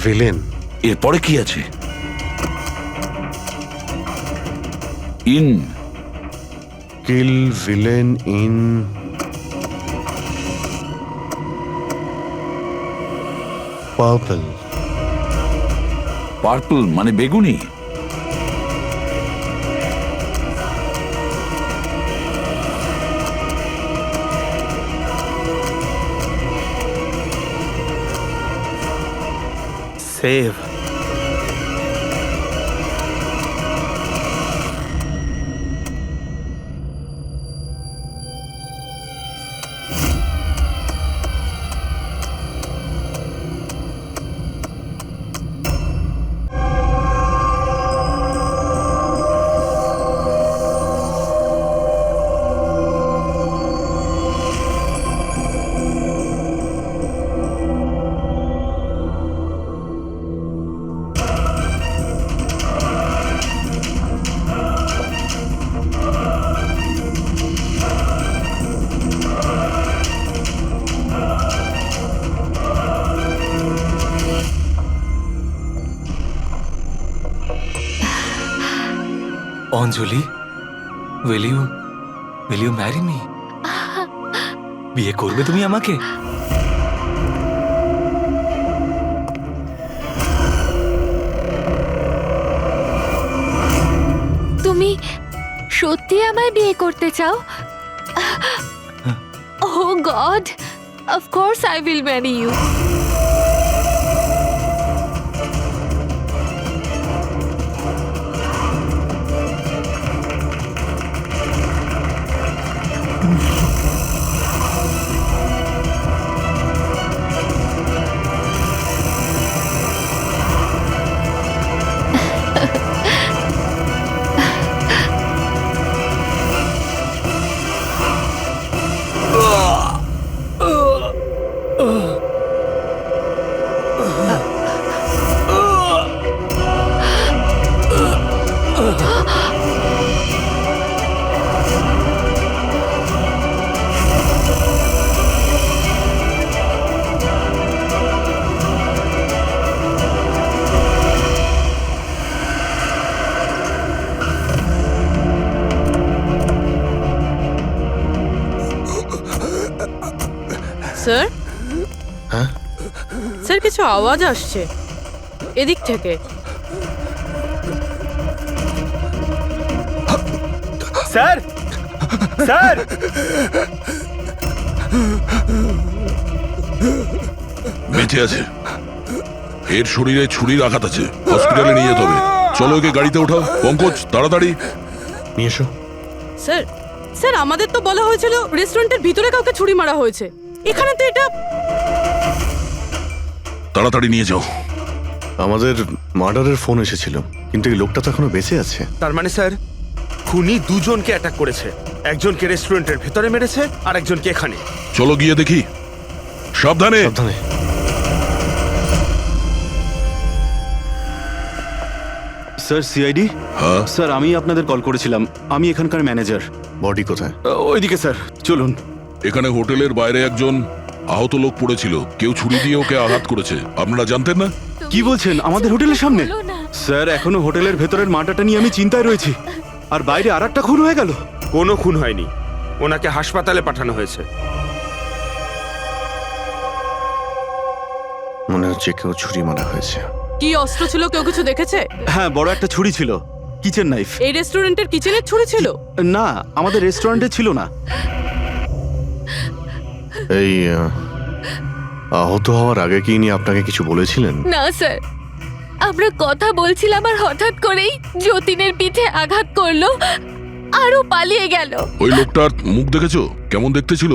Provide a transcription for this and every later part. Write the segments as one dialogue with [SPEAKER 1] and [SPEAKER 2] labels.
[SPEAKER 1] Villain.
[SPEAKER 2] এরপরে কি আছে? In
[SPEAKER 1] kill villain in purple.
[SPEAKER 2] Purple মানে বেগুনি?
[SPEAKER 3] Save. Anjali, will you marry me? বিয়ে করবে তুমি আমাকে?
[SPEAKER 4] তুমি সত্যি আমায় বিয়ে করতে চাও? Oh God, of course I will marry you.
[SPEAKER 5] Sir,
[SPEAKER 1] হ্যাঁ
[SPEAKER 5] স্যার কিছু আওয়াজ আসছে এদিক থেকে।
[SPEAKER 3] স্যার, স্যার,
[SPEAKER 6] বেঁচে আছে। এর শরীরে ছুরির আঘাত আছে, হসপিটালে নিয়ে যেতে হবে। চলো ওকে গাড়িতে ওঠাও। পঙ্কজ, তাড়াতাড়ি
[SPEAKER 1] নিয়ে এসো।
[SPEAKER 5] স্যার, স্যার আমাদের তো বলা হয়েছিল রেস্টুরেন্টের ভিতরে কাউকে ছুরি মারা হয়েছে, এখানে তো এটা।
[SPEAKER 6] তাড়াতাড়ি নিয়ে যাও।
[SPEAKER 1] আমাদের মার্ডারের ফোন এসেছিল, কিন্তু এই লোকটা তো এখনো বেঁচে আছে।
[SPEAKER 3] তার মানে স্যার খুনি দুজনকে অ্যাটাক করেছে। একজনকে রেস্টুরেন্টের ভেতরে মেরেছে আর একজনকে এখানে।
[SPEAKER 6] চলো গিয়ে দেখি। সাবধানে।
[SPEAKER 1] সাবধানে।
[SPEAKER 7] Sir, CID.
[SPEAKER 6] হ্যাঁ,
[SPEAKER 7] স্যার, আমি আপনাদের কল করেছিলাম। আমি এখানকার ম্যানেজার।
[SPEAKER 1] বডি কোথায়?
[SPEAKER 7] ওইদিকে স্যার, চলুন।
[SPEAKER 6] এখানে হোটেলের বাইরে একজন আহত লোক পড়েছিল। কেউ ছুরি দিয়ে ওকে আঘাত করেছে। আপনারা জানতেন না?
[SPEAKER 7] কি বলছেন? আমাদের হোটেলের সামনে?
[SPEAKER 4] বলো না।
[SPEAKER 7] স্যার, এখনো হোটেলের ভেতরের মাটাটা নিয়ে আমি চিন্তায় রয়েছি। আর বাইরে আর একটা খুন হয়ে গেল।
[SPEAKER 3] কোনো খুন হয়নি, ওনাকে হাসপাতালে পাঠানো হয়েছে।
[SPEAKER 1] মনে হচ্ছে কেউ ছুরি মারা হয়েছে।
[SPEAKER 5] কি অস্ত্র ছিল, কেউ কিছু দেখেছে?
[SPEAKER 7] হ্যাঁ, বড় একটা ছুরি ছিল, কিচেন নাইফ।
[SPEAKER 5] এই রেস্টুরেন্টের কিচেনের ছুরি ছিল?
[SPEAKER 7] না, আমাদের রেস্টুরেন্টে ছিল না।
[SPEAKER 1] এই আহত হওয়ার আগে কি ইনি আপনাকে কিছু বলেছিলেন?
[SPEAKER 4] না স্যার, আমরা কথা বলছিলাম আর হঠাৎ করেই যতীনের পিঠে আঘাত করলো আরও পালিয়ে গেল।
[SPEAKER 6] ওই লোকটার মুখ দেখেছো? কেমন দেখতে ছিল?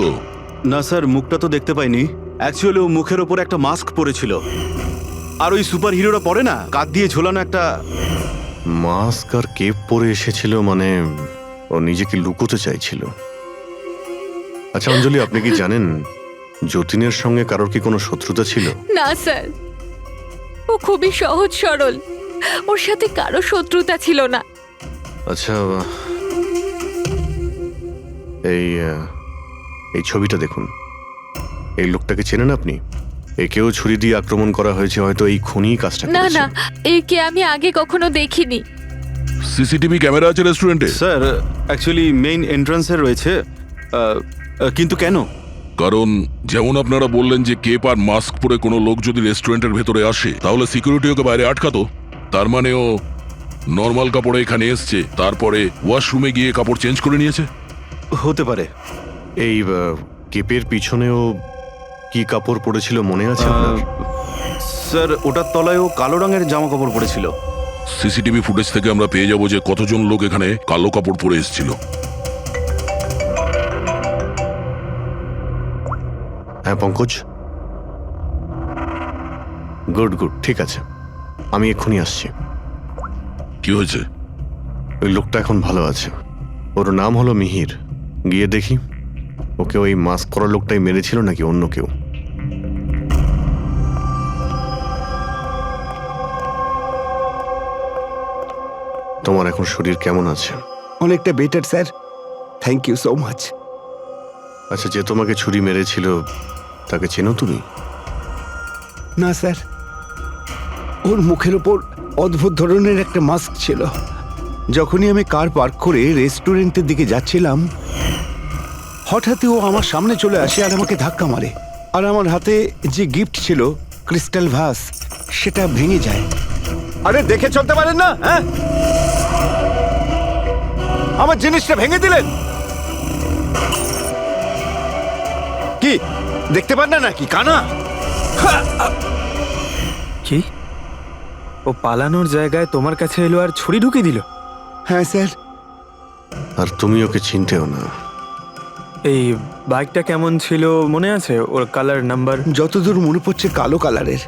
[SPEAKER 7] না স্যার, মুখটা তো দেখতে পাইনি। অ্যাকচুয়ালি ও মুখের ওপর একটা মাস্ক পরেছিল। আর ওই সুপার হিরোরা পরে না, কাঁধ দিয়ে ঝোলানো একটা।
[SPEAKER 1] মাস্ক আর কেপ পরে এসেছিল, মানে ও নিজেকে লুকোতে চাইছিল। আচ্ছা অঞ্জলি, আপনি কি জানেন যতীনের সঙ্গে কারোর কি কোনো শত্রুতা ছিল?
[SPEAKER 4] না স্যার, ও খুবই সহজ সরল, ওর সাথে কারো শত্রুতা ছিল না।
[SPEAKER 1] আচ্ছা, এই ছবিটা দেখুন। এই লোকটাকে চেনেন আপনি? একেও ছুরি দিয়ে আক্রমণ করা হয়েছে, হয়তো এই খুনি কাজটা
[SPEAKER 4] না
[SPEAKER 1] করেছে।
[SPEAKER 4] না, একে আমি আগে কখনো দেখিনি।
[SPEAKER 6] সিসিটিভি ক্যামেরা আছে রেস্টুরেন্টে?
[SPEAKER 7] স্যার অ্যাকচুয়ালি মেইন এন্ট্রান্সে রয়েছে, কিন্তু কেন?
[SPEAKER 6] কারণ যেমন আপনারা বললেন যে কেপ আর মাস্ক পরে কোনো লোক যদি রেস্টুরেন্টের ভেতরে আসে তাহলে সিকিউরিটি ওকে বাইরে আটকাতো। তার মানে ও নর্মাল কাপড়ে এখানে এসছে, তারপরে ওয়াশরুমে গিয়ে কাপড় চেঞ্জ করে নিয়েছে।
[SPEAKER 7] হতে পারে।
[SPEAKER 1] এই কেপের পিছনেও কি কাপড় পরেছিল মনে আছে আপনার?
[SPEAKER 7] স্যার ওটার তলায় ও কালো রঙের জামা কাপড় পরেছিল।
[SPEAKER 6] সিসিটিভি ফুটেজ থেকে আমরা পেয়ে যাব যে কতজন লোক এখানে কালো কাপড় পরে এসেছিল।
[SPEAKER 1] হ্যাঁ পঙ্কজ, গুড গুড, ঠিক আছে, আমি এক্ষুনি আসছি।
[SPEAKER 6] কি হয়েছে?
[SPEAKER 1] ওই লোকটা এখন ভালো আছে, ওর নাম হলো মিহির। গিয়ে দেখি ওকে ওই মাস্ক পরা লোকটাই মেরেছিল নাকি অন্য কেউ। তোমার এখন শরীর কেমন আছে?
[SPEAKER 8] অনেকটা better sir, thank you so much.
[SPEAKER 1] আচ্ছা, যে তোমাকে ছুরি মেরেছিল তাকে চেনো তুমি?
[SPEAKER 8] না স্যার, ওর মুখের ওপর অদ্ভুত ধরনের একটা মাস্ক ছিল। যখনই আমি কার পার্ক করে রেস্টুরেন্টের দিকে যাচ্ছিলাম, হঠাৎই ও আমার সামনে চলে আসে আর আমাকে ধাক্কা মারে, আর আমার হাতে যে গিফট ছিল ক্রিস্টাল ভাস, সেটা ভেঙে যায়।
[SPEAKER 7] আরে দেখে চলতে পারেন না? হ্যাঁ, আমার জিনিসটা ভেঙে দিলেন। কি দেখতে পান না নাকি কানা?
[SPEAKER 3] কি? ও পালানোর জায়গায় তোমার কাছে এলো আর ছুরি ঢুকিয়ে দিল?
[SPEAKER 8] হ্যাঁ স্যার।
[SPEAKER 1] আর তুমি ওকে চিনতেও না।
[SPEAKER 3] এই বাইকটা কেমন ছিল মনে আছে? ওর কালার, নাম্বার?
[SPEAKER 8] যতদূর মনে পড়ছে কালো কালারের,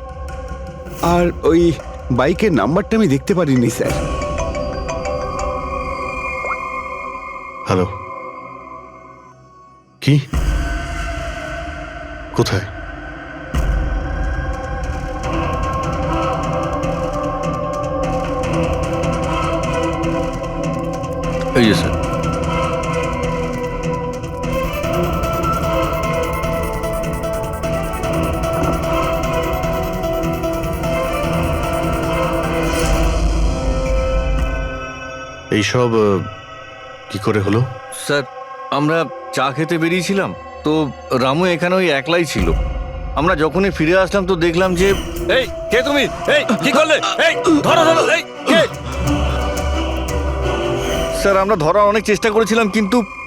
[SPEAKER 8] আর ওই বাইকের নাম্বারটা আমি দেখতে পারিনি স্যার।
[SPEAKER 1] হ্যালো, কি? কোথায়? এই যে স্যার। এইসব কি করে হলো?
[SPEAKER 9] স্যার, আমরা চা খেতে বেরিয়েছিলাম, তো রামু এখানে ওই একলাই ছিল। আমরা যখনই ফিরে আসলাম তো দেখলাম যে... এই কে তুমি? এই কি করলে? এই ধরো ধরো, এই কে? স্যার, আমরা ধরার অনেক চেষ্টা করেছিলাম,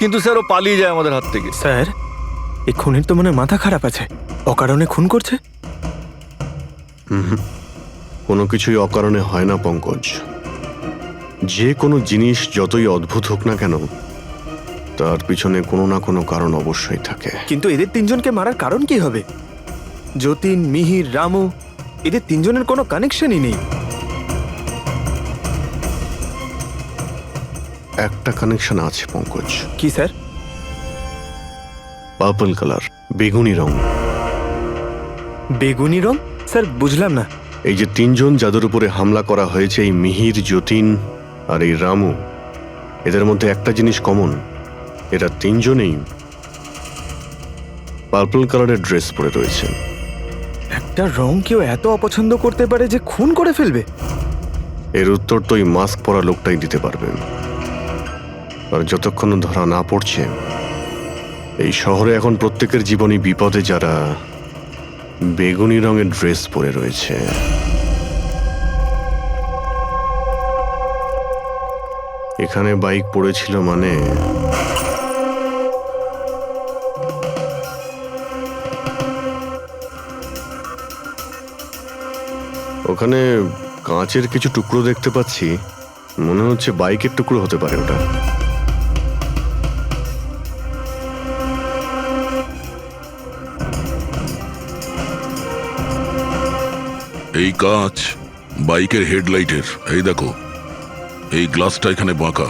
[SPEAKER 9] কিন্তু স্যার ও পালিয়ে যায় আমাদের হাত থেকে।
[SPEAKER 3] স্যার, এই খুনের তো মনে হয় মাথা খারাপ আছে, অকারণে খুন করছে।
[SPEAKER 1] কোনো কিছুই অকারণে হয় না পঙ্কজ। যে কোনো জিনিস যতই অদ্ভুত হোক না কেন, তার পিছনে কোনো না কোনো কারণ অবশ্যই থাকে।
[SPEAKER 3] কিন্তু এদের তিনজনকে মারার কারণ কি হবে? যতীন, মিহির, রামু, এদের তিনজনের কোনো কানেকশনই নেই।
[SPEAKER 1] একটা কানেকশন আছে পঙ্কজ।
[SPEAKER 3] কি স্যার?
[SPEAKER 1] পার্পল কালার, বেগুনি রং।
[SPEAKER 3] বেগুনি রং? স্যার বুঝলাম না।
[SPEAKER 1] এই যে তিনজন যাদের উপরে হামলা করা হয়েছে, এই মিহির, যতীন আর এই রামু, এদের মধ্যে একটা জিনিস কমন, এরা তিনজনেই পার্পল কালারের ড্রেস পরে রয়েছে।
[SPEAKER 3] একটা রং কেউ এত অপছন্দ করতে পারে যে খুন করে ফেলবে?
[SPEAKER 1] এর উত্তর তো এই মাস্ক পরা লোকটাই দিতে পারবে। আর যতক্ষণ ধরা না পড়ছে, এই শহরে এখন প্রত্যেকের জীবনই বিপদে যারা বেগুনি রঙের ড্রেস পরে রয়েছে। এখানে বাইক পড়েছিল মানে ওখানে কাঁচের কিছু টুকরো দেখতে পাচ্ছি, মনে হচ্ছে বাইকের টুকরো হতে পারে ওটা।
[SPEAKER 6] এই কাঁচ বাইকের হেডলাইটের। এই দেখো, এই গ্লাসটা এখানে বাঁকা।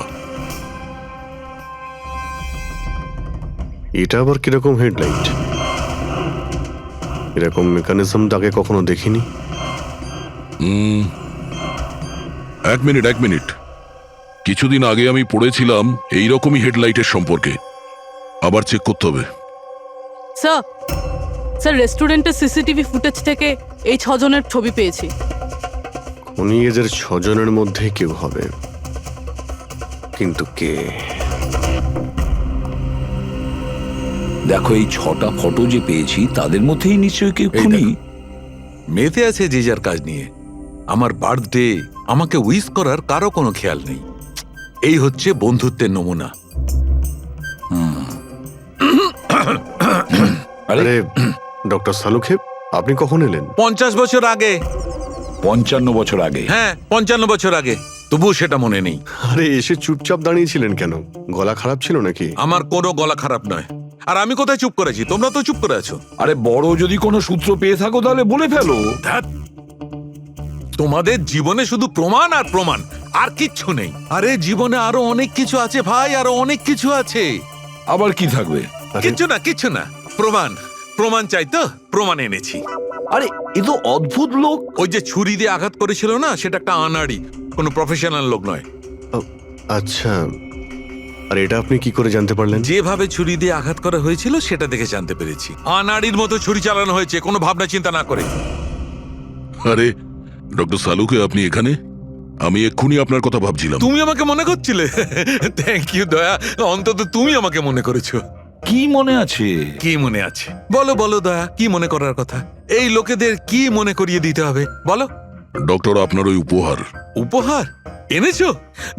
[SPEAKER 1] এটা আবার কিরকম হেডলাইট? এরকম মেকানিজম তো আগে কখনো দেখিনি।
[SPEAKER 6] এক মিনিট, কিছুদিন আগে আমি পড়েছিলাম এইরকমই হেডলাইটের সম্পর্কে। আবার চেক করতে হবে।
[SPEAKER 5] স্যার, স্যার রেস্টুরেন্টের সিসিটিভি ফুটেজ থেকে এই 6 জনের ছবি পেয়েছি।
[SPEAKER 1] উনি এদের 6 জনের মধ্যে কেউ হবে, কিন্তু কে?
[SPEAKER 2] দেখো এই 6টা ফটো যে পেয়েছি তাদের মধ্যেই নিশ্চয়ই কেউ
[SPEAKER 10] এই
[SPEAKER 2] খুনি।
[SPEAKER 10] দেখো, মেতে আছে যে যার কাজ নিয়ে। আমার বার্থডে, আমাকে উইশ করার কারো কোনো খেয়াল নেই। এই হচ্ছে বন্ধুত্বের নমুনা।
[SPEAKER 1] আরে ডক্টর সালুখে, আপনি কখন এলেন?
[SPEAKER 10] 50 বছর আগে।
[SPEAKER 2] 55 বছর আগে।
[SPEAKER 10] হ্যাঁ, 55 বছর আগে। তবুও সেটা মনে নেই।
[SPEAKER 1] আরে এসে চুপচাপ দাঁড়িয়েছিলেন কেন? গলা খারাপ ছিল নাকি?
[SPEAKER 10] আমার কোনো গলা খারাপ নয়। আর আমি কোথায় চুপ করেছি? তোমরা তো চুপ করে আছো।
[SPEAKER 2] আরে বড় যদি কোনো সূত্র পেয়ে থাকো তাহলে বলে ফেলো।
[SPEAKER 10] ধ্যাৎ, তোমাদের জীবনে শুধু প্রমাণ আর প্রমাণ, আর কিচ্ছু নেই। আরে জীবনে আরো অনেক কিছু আছে ভাই, আরো অনেক কিছু আছে।
[SPEAKER 2] আবার কি থাকবে?
[SPEAKER 10] কিচ্ছু না, কিচ্ছু না। প্রমাণ, প্রমাণ চাই তো, প্রমাণ এনেছি।
[SPEAKER 2] আরে এ তো অদ্ভুত লোক।
[SPEAKER 10] ওই যে ছুরি দিয়ে আঘাত করেছিল না, সেটা একটা আনাড়ি, কোনো প্রফেশনাল লোক নয়।
[SPEAKER 1] আচ্ছা, আর এটা আপনি কি করে জানতে পারলেন?
[SPEAKER 10] যেভাবে ছুরি দিয়ে আঘাত করা হয়েছিল সেটা দেখে জানতে পেরেছি। আনাড়ির মতো ছুরি চালানো হয়েছে, কোনো ভাবনা চিন্তা না করে।
[SPEAKER 6] আরে ডক্টর সালুকে, আপনি এখানে? আমি এক্ষুনি আপনার কথা ভাবছিলাম।
[SPEAKER 10] তুমি আমাকে মনে করছিলে? থ্যাংক ইউ দয়া, অন্তত তুমি আমাকে মনে করেছো।
[SPEAKER 2] কি মনে আছে?
[SPEAKER 10] কি মনে আছে? বলো বলো দয়া, কি মনে করার কথা? এই লোকেদের কি মনে করিয়ে দিতে হবে বলো।
[SPEAKER 6] ডক্টর, আপনার ওই উপহার।
[SPEAKER 10] উপহার এনেছো?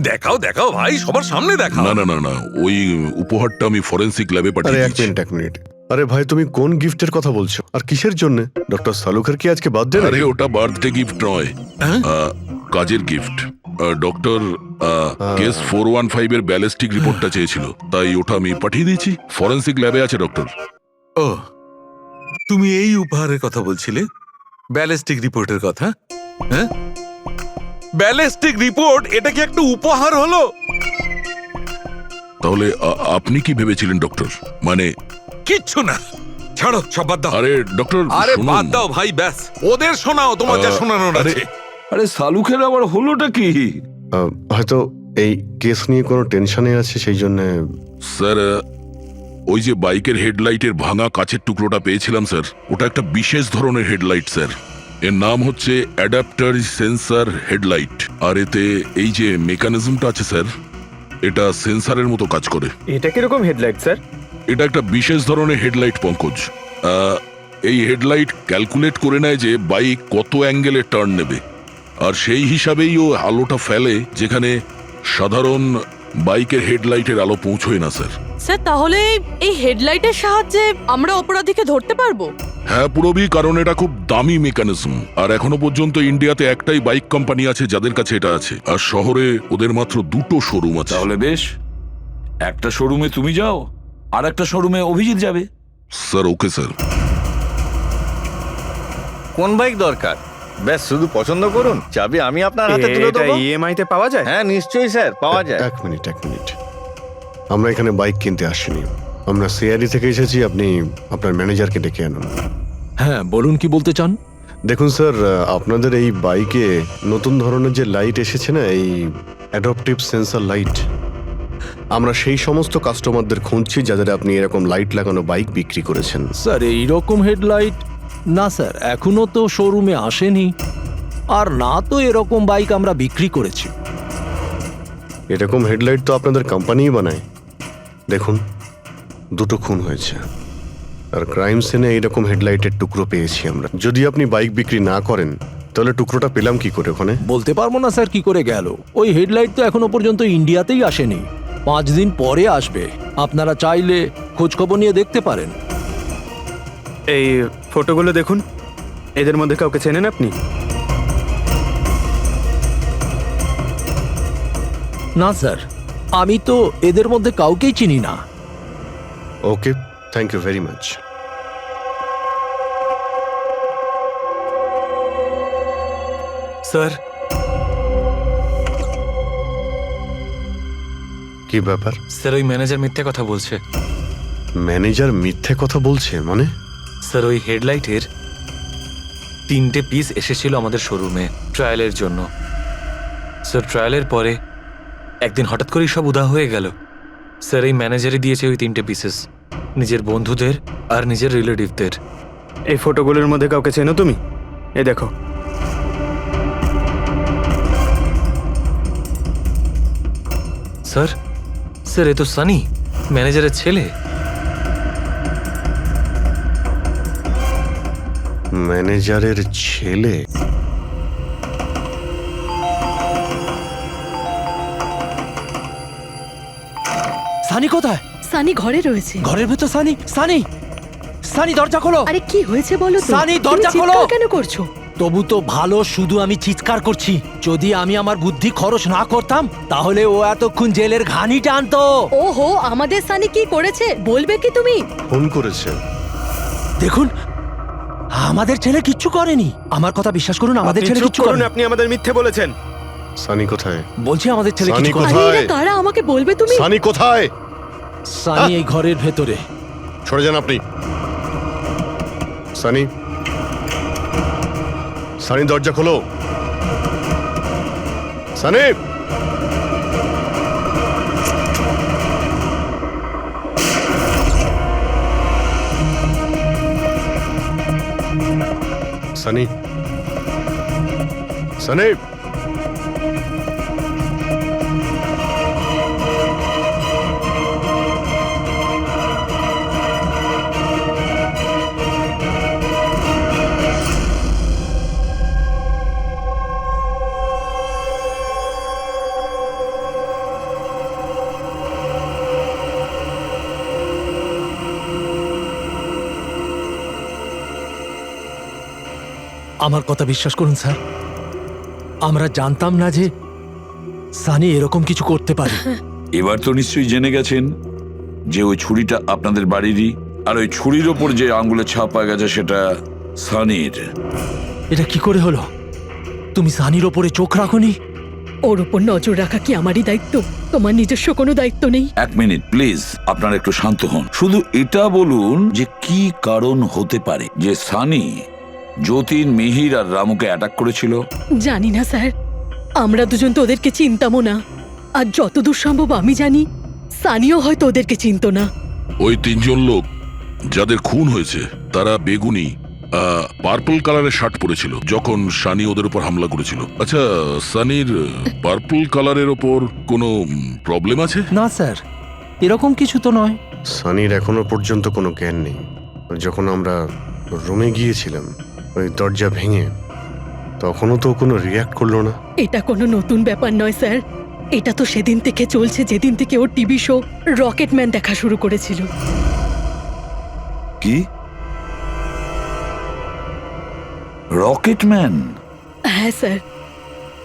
[SPEAKER 10] দেখাও দেখাও ভাই, সবার সামনে দেখাও।
[SPEAKER 6] না না না না, ওই উপহারটা আমি ফরেন্সিক ল্যাবে
[SPEAKER 1] আরে
[SPEAKER 6] পাঠিয়ে
[SPEAKER 1] এক
[SPEAKER 6] দিয়েছি।
[SPEAKER 1] মিনিট, এক মিনিট। আরে ভাই, তুমি কোন গিফটের কথা বলছো আর কিসের জন্য? ডক্টর সালুখের কি আজকে বার্থডে?
[SPEAKER 6] আরে ওটা বার্থডে গিফট নয়,
[SPEAKER 10] হ্যাঁ?
[SPEAKER 6] কাজের গিফট। ডক্টর কেস 415 এর ব্যালিস্টিক রিপোর্টটা চেয়েছিল, তাই ওটা আমি পাঠিয়ে দিয়েছি। ফরেন্সিক ল্যাবে আছে ডক্টর।
[SPEAKER 10] ও, তুমি এই উপহারের কথা বলছিলে? ব্যালিস্টিক রিপোর্টের কথা? হ্যাঁ, ব্যালিস্টিক রিপোর্ট, এটা কি একটা উপহার হলো?
[SPEAKER 6] তাহলে আপনি কি ভেবেছিলেন ডক্টর? মানে
[SPEAKER 10] কিচ্ছু না, ছাড়ো, সব বাদ দাও।
[SPEAKER 6] আরে ডক্টর,
[SPEAKER 10] আরে
[SPEAKER 6] শুনুন।
[SPEAKER 10] বাদ দাও ভাই, ব্যাস ওদের শোনাও, তোমার যা শোনানোর
[SPEAKER 6] আরে,
[SPEAKER 10] আছে।
[SPEAKER 2] আরে সালুখের আবার হলোটা কি?
[SPEAKER 1] হয়তো এই কেস নিয়ে কোনো টেনশনে আছে, সেই জন্য।
[SPEAKER 6] স্যার, ওই যে বাইকের হেডলাইটের ভাঙা কাচের টুকরোটা পেয়েছিলাম স্যার, ওটা একটা বিশেষ ধরনের হেডলাইট স্যার। এর নাম হচ্ছে অ্যাডাপ্টার সেন্সর হেডলাইট। আর এতে এই যে মেকানিজমটা আছে স্যার, এটা সেন্সরের মতো কাজ করে।
[SPEAKER 3] এটা কিরকম হেডলাইট স্যার?
[SPEAKER 6] এটা একটা বিশেষ ধরনের হেডলাইট পঙ্কজ। এই হেডলাইট ক্যালকুলেট করে নেয় যে বাইক কত অ্যাঙ্গেলে টার্ন নেবে, আর সেই হিসাবেই ও আলোটা ফেলে যেখানে সাধারণ বাইকের হেডলাইটের আলো পৌঁছয় না স্যার।
[SPEAKER 5] স্যার তাহলে এই হেডলাইটের সাহায্যে আমরা অপরাধীকে ধরতে পারবো?
[SPEAKER 6] হ্যাঁ পুরোবি, কারণ এটা খুব দামি মেকানিজম। আর এখনো পর্যন্ত ইন্ডিয়াতে একটাই বাইক কোম্পানি আছে যাদের কাছে এটা আছে, আর শহরে ওদের মাত্র 2টো শোরুম আছে।
[SPEAKER 2] তাহলে বেশ, একটা শোরুমে তুমি যাও আর একটা শোরুমে অভিজিৎ যাবে।
[SPEAKER 6] Sir okay sir.
[SPEAKER 9] কোন বাইক দরকার? ব্যাস শুধু পছন্দ করুন, চাবি আমি আপনার হাতে তুলে
[SPEAKER 3] এটা
[SPEAKER 9] দেবো।
[SPEAKER 3] ইএমআই তে পাওয়া যায়?
[SPEAKER 9] হ্যাঁ নিশ্চয়ই স্যার, পাওয়া যায়।
[SPEAKER 1] এক মিনিট, এক মিনিট। আমরা এখানে বাইক কিনতে আসিনি, আমরা সিআইডি থেকে এসেছি। আপনি আপনার ম্যানেজারকে ডেকে আনুন।
[SPEAKER 11] হ্যাঁ বলুন, কি বলতে চান?
[SPEAKER 1] দেখুন স্যার, আপনাদের এই বাইকে নতুন ধরনের যে লাইট এসেছে না, এই অ্যাডাপটিভ সেন্সর লাইট, আমরা সেই সমস্ত কাস্টমারদের খুঁজছি যাদের আপনি এরকম লাইট লাগানো বাইক বিক্রি করেছেন।
[SPEAKER 11] স্যার এইরকম হেডলাইট না স্যার, এখনো তো শোরুমে আসেনি, আর না তো এরকম বাইক আমরা বিক্রি করেছি।
[SPEAKER 1] এরকম হেডলাইট তো আপনাদের কোম্পানিই বানায়। দেখুন, 2টো খুন হয়েছে, আর ক্রাইম সিনে এইরকম হেডলাইটের টুকরো পেয়েছি আমরা। যদি আপনি বাইক বিক্রি না করেন তাহলে টুকরোটা পেলাম কি করে ওখানে?
[SPEAKER 11] বলতে পারবো না স্যার কি করে গেল। ওই হেডলাইট তো এখনো পর্যন্ত ইন্ডিয়াতেই আসেনি, 5 দিন পরে আসবে। আপনারা চাইলে খোঁজখবর নিয়ে দেখতে পারেন।
[SPEAKER 3] এই ফটোগুলো দেখুন, এদের মধ্যে কাউকে চেনেন আপনি?
[SPEAKER 11] না স্যার, আমি তো এদের মধ্যে কাউকেই চিনি না।
[SPEAKER 1] Okay, thank you very much.
[SPEAKER 10] Sir,
[SPEAKER 1] কি ব্যাপার?
[SPEAKER 12] স্যার ওই ম্যানেজার মিথ্যে কথা বলছে।
[SPEAKER 1] ম্যানেজার মিথ্যে কথা বলছে মানে?
[SPEAKER 12] স্যার ওই হেডলাইটের 3টে পিস এসেছিল আমাদের শোরুমে ট্রায়ালের জন্য। স্যার ট্রায়ালের পরে একদিন হঠাৎ করেই সব উধাও হয়ে গেল। স্যার এই ম্যানেজারই দিয়েছে ওই 3টে পিসেস নিজের বন্ধুদের আর নিজের রিলেটিভদের।
[SPEAKER 3] এই ফটোগুলোর মধ্যে কাউকে চেনো তুমি? এই দেখো।
[SPEAKER 12] স্যার স্যার এ তো সানি, ম্যানেজারের ছেলে।
[SPEAKER 1] ম্যানেজারের ছেলে?
[SPEAKER 11] সানি কোথায়?
[SPEAKER 5] সানি ঘরে রয়েছে।
[SPEAKER 11] ঘরের ভেতর সানি? সানি, সানি দরজা খোলো।
[SPEAKER 5] আরে কি হয়েছে বলো তো?
[SPEAKER 11] সানি,
[SPEAKER 5] তুমি
[SPEAKER 11] দরজা
[SPEAKER 5] চিৎকার
[SPEAKER 11] খোলো।
[SPEAKER 5] কেন করছো?
[SPEAKER 11] তবু তো ভালো, শুধু আমি চিৎকার করছি। যদি আমি আমার বুদ্ধি খরচ না করতাম তাহলে ও এতক্ষণ জেলের ঘানি টানতো।
[SPEAKER 5] ওহো, আমাদের সানি কি করেছে বলবে কি তুমি?
[SPEAKER 1] ফোন করেছে।
[SPEAKER 11] দেখুন, আমাদের ছেলে কিচ্ছু করেনি। আমার কথা বিশ্বাস করুন, আমাদের
[SPEAKER 3] আপনি
[SPEAKER 11] ছেলে
[SPEAKER 3] চুপ
[SPEAKER 11] কিচ্ছু
[SPEAKER 3] করুন,
[SPEAKER 11] করেনি।
[SPEAKER 3] আপনি আমাদের মিথ্যে বলেছেন।
[SPEAKER 1] সানি কোথায়?
[SPEAKER 11] বলছি আমাদের ছেলে
[SPEAKER 1] সানি
[SPEAKER 11] কিছু করেনি।
[SPEAKER 1] কোথায়?
[SPEAKER 5] আরে এরা কারা আমাকে বলবে তুমি?
[SPEAKER 1] সানি কোথায়?
[SPEAKER 11] সানি এই ঘরের ভেতরে।
[SPEAKER 1] সরে যান আপনি। সানি, সানি দরজা খোলো। সানি, সানি, সানি।
[SPEAKER 11] আমার কথা বিশ্বাস করুন স্যার, আমরা জানতাম না যে সানি এরকম কিছু করতে পারে।
[SPEAKER 2] এবার তো নিশ্চয়ই জেনে গেছেন যে ওই ছুরিটা আপনাদের বাড়িরই, আর ওই ছুরির ওপর যে আঙ্গুলের ছাপ পাওয়া গেছে সেটা সানির।
[SPEAKER 11] এটা কি করে হলো? তুমি সানির ওপরে চোখ রাখোনি?
[SPEAKER 5] ওর উপর নজর রাখা কি আমারই দায়িত্ব? তোমার নিজস্ব কোনো দায়িত্ব নেই?
[SPEAKER 2] এক মিনিট প্লিজ, আপনারা একটু শান্ত হন। শুধু এটা বলুন যে কি কারণ হতে পারে যে সানি যতীন, মিহির আর রামুকে অ্যাটাক করেছিল।
[SPEAKER 5] জানি না স্যার, আমরা দুজন তো ওদেরকে চিনতামও না। আর যতদূর সম্ভব আমি জানি সানিও হয়তো ওদেরকে চিনতো না।
[SPEAKER 6] ওই তিনজন লোক যাদের খুন হয়েছে তারা বেগুনি পার্পল কালারের শার্ট পরেছিল যখন সানি ওদের উপর হামলা করেছিল। আচ্ছা, সানির পার্পল কালারের ওপর কোনো প্রবলেম আছে?
[SPEAKER 11] না স্যার, এরকম কিছু তো নয়।
[SPEAKER 1] সানির এখনো পর্যন্ত কোনো জ্ঞান নেই। যখন আমরা রুমে গিয়েছিলাম ওই দরজা ভেঙে, তখনও তো কোনো রিয়াক্ট করলো না।
[SPEAKER 5] এটা কোনো নতুন ব্যাপার নয় স্যার, এটা তো সেদিন থেকে চলছে যেদিন থেকে ওর টিভি শো রকেটম্যান দেখা শুরু করেছিল।
[SPEAKER 2] কি? রকেটম্যান?
[SPEAKER 5] হ্যাঁ স্যার,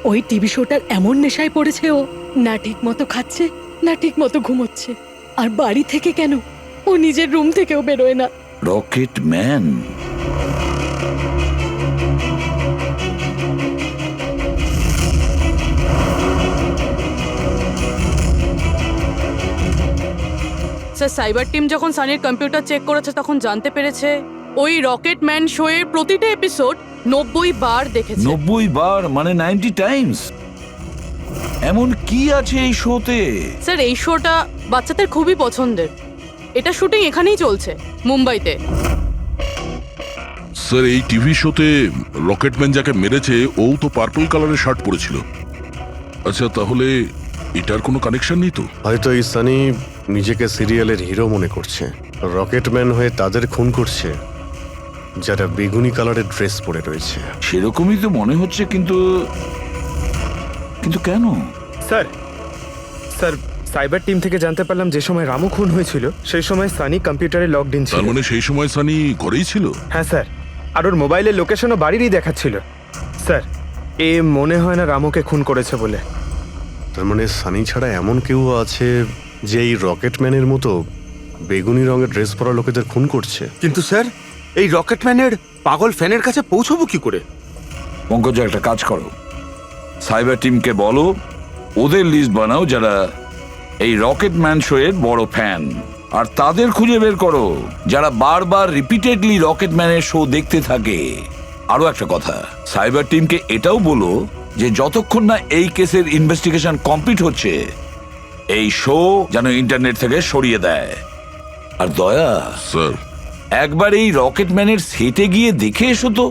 [SPEAKER 5] ওই টিভি শোটার এমন নেশায় পড়েছে ও, না ঠিক মতো খাচ্ছে না ঠিক মতো ঘুমোচ্ছে। আর বাড়ি থেকে কেন, ও নিজের রুম থেকেও বেরোয় না।
[SPEAKER 2] রকেটম্যান?
[SPEAKER 5] স্যার, সাইবার টিম যখন সানির কম্পিউটার চেক করেছে তখন জানতে পেরেছে ওই রকেটম্যান শো এর প্রতিটা এপিসোড 90 বার দেখেছে।
[SPEAKER 2] 90 বার মানে 90 টাইমস? এমন কি আছে এই শোতে?
[SPEAKER 5] স্যার, এই শোটা বাচ্চাদের খুবই পছন্দের। এটা শুটিং এখানেই চলছে, মুম্বাইতে।
[SPEAKER 6] স্যার, এই টিভি শোতে রকেটম্যান যাকে মেরেছে ও তো পার্পল কালারের শার্ট পরেছিল। আচ্ছা, তাহলে এটার কোনো কানেকশন নেই তো?
[SPEAKER 1] হয়তো এই সানি নিজেকে সিরিয়ালের হিরো মনে করছে, রকেটম্যান হয়ে তাদের খুন করছে যারা বেগুনি কালারের ড্রেস পরে রয়েছে।
[SPEAKER 2] সেরকমই তো মনে হচ্ছে, কিন্তু কিন্তু কেন?
[SPEAKER 3] স্যার, স্যার, সাইবার টিম থেকে জানতে পারলাম যে সময় রামু খুন হয়েছিল সেই সময় সানি কম্পিউটারে লগড ইন ছিল।
[SPEAKER 6] তার মানে সেই সময় সানি ঘরেই ছিল?
[SPEAKER 3] হ্যাঁ স্যার, আর ওর মোবাইলের লোকেশনও বাড়িরই দেখাচ্ছিল। স্যার, এ মনে হয় না রামুকে খুন করেছে বলে।
[SPEAKER 1] তার মানে সানি ছাড়া এমন কেউ আছে যে এই রকেটম্যানের মতো বেগুনি রঙের ড্রেস পরা লোকেদের খুন করছে।
[SPEAKER 7] কিন্তু স্যার, এই রকেটম্যানের পাগল ফ্যানের কাছে পৌঁছবো কি করে?
[SPEAKER 2] পঙ্কজ, একটা কাজ করো, সাইবার টিমকে বলো ওদের লিস্ট বানাও যারা এই রকেটম্যান শো এর বড় ফ্যান, আর তাদের খুঁজে বের করো যারা বারবার রিপিটেডলি রকেটম্যানের শো দেখতে থাকে। আরো একটা কথা, সাইবার টিমকে এটাও বলো যে যতক্ষণ না এই কেসের ইনভেস্টিগেশন কমপ্লিট হচ্ছে এই শো যেন ইন্টারনেট থেকে সরিয়ে দেয়। আর দয়া,
[SPEAKER 6] স্যার,
[SPEAKER 2] একবার এই রকেটম্যানের সেটে গিয়ে দেখে এসো তো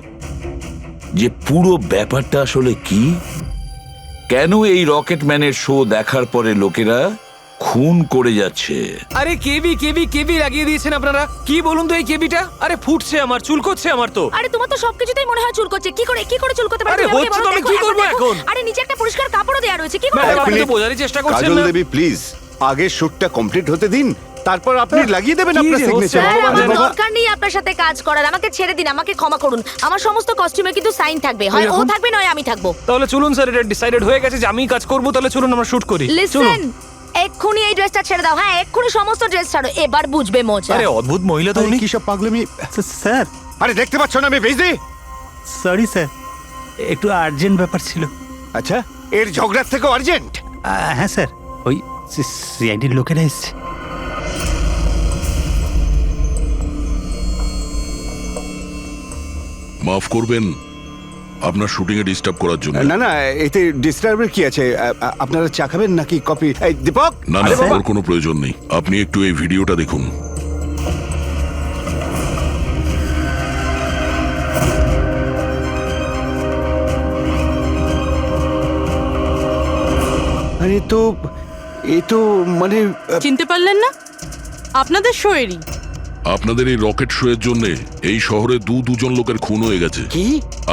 [SPEAKER 2] যে পুরো ব্যাপারটা আসলে কি। কেন এই রকেটম্যানের শো দেখার পরে লোকেরা খুন করে যাচ্ছে।
[SPEAKER 12] আরে কেবি কেবি কেবি লাগিয়ে দিয়েছেন আপনারা। কি বলুন তো এই কেবিটা? আরে ফুটছে, আমার চুল করছে আমার তো।
[SPEAKER 4] আরে তোমার তো সবকিছুতেই মনে হয় চুল করছে। কি করে চুল করতে পারে?
[SPEAKER 12] আরে
[SPEAKER 4] তুমি আমাকে
[SPEAKER 12] হচ্ছে
[SPEAKER 4] বলো,
[SPEAKER 12] তো, আমি
[SPEAKER 4] দেখো,
[SPEAKER 12] কি
[SPEAKER 4] একবার
[SPEAKER 12] করবো
[SPEAKER 4] দেখো।
[SPEAKER 12] এখন?
[SPEAKER 4] আরে নিচে একটা পরিষ্কার কাপড়ও দেয়া রয়েছে। কি করে?
[SPEAKER 12] ম্যাডাম, আপনি তো
[SPEAKER 8] মিনিট।
[SPEAKER 12] বোঝারই চেষ্টা করছেন
[SPEAKER 8] কাজল
[SPEAKER 12] না।
[SPEAKER 8] দেবী প্লিজ আগে শুটটা কমপ্লিট হতে দিন, তারপর আপনি লাগিয়ে দেবেন
[SPEAKER 12] কি
[SPEAKER 8] আপনার
[SPEAKER 12] যে
[SPEAKER 8] সিগনেচার।
[SPEAKER 12] হচ্ছে?
[SPEAKER 4] স্যার, আমার
[SPEAKER 12] বাবা।
[SPEAKER 4] দরকার নেই আপনার সাথে কাজ করার। আমাকে ছেড়ে দিন, আমাকে ক্ষমা করুন। আমার সমস্ত কস্টিউমে কিন্তু সাইন থাকবে, হয় ও থাকবে নয় আমি থাকবো।
[SPEAKER 12] তাহলে চলুন স্যার, এটা ডিসাইডেড হয়ে গেছে যে আমিই কাজ করবো। তাহলে চলুন আমরা শুট করি। চলুন।
[SPEAKER 4] লিসেন, এক্ষুনি এই ড্রেসটা ছেড়ে দাও। হ্যাঁ, এক্ষুনি সমস্ত ড্রেস ছাড়ো, এবার বুঝবে মজা।
[SPEAKER 12] আরে অদ্ভুত মহিলা তো
[SPEAKER 8] আরে
[SPEAKER 12] উনি।
[SPEAKER 8] কি সব পাগলামি
[SPEAKER 7] স্যার,
[SPEAKER 8] আরে দেখতে পাচ্ছ না আমি বিজি।
[SPEAKER 7] সরি স্যার, একটু আর্জেন্ট ব্যাপার ছিল।
[SPEAKER 8] আচ্ছা এর ঝগড়ার থেকে আর্জেন্ট?
[SPEAKER 7] হ্যাঁ স্যার, ওই সিআইডির লোকেরা এসছে।
[SPEAKER 6] মাফ করবেন আপনার শুটিং এ ডিস্টার্ব করার জন্য।
[SPEAKER 8] না না, এতে ডিস্টার্বের কি আছে? আপনারা চা খাবেন নাকি কফি? এই দীপক,
[SPEAKER 6] না না,
[SPEAKER 8] আরে বাবা।
[SPEAKER 6] ওর কোনো প্রয়োজন নেই। আপনি একটু এই ভিডিওটা দেখুন।
[SPEAKER 8] আরে তো এ তো মানে
[SPEAKER 5] চিনতে পারলেন না? আপনাদের শোয়েরই।
[SPEAKER 6] আপনাদের এই রকেট শো এর জন্য এই শহরে দুজন লোকের খুন হয়ে গেছে।
[SPEAKER 8] কি?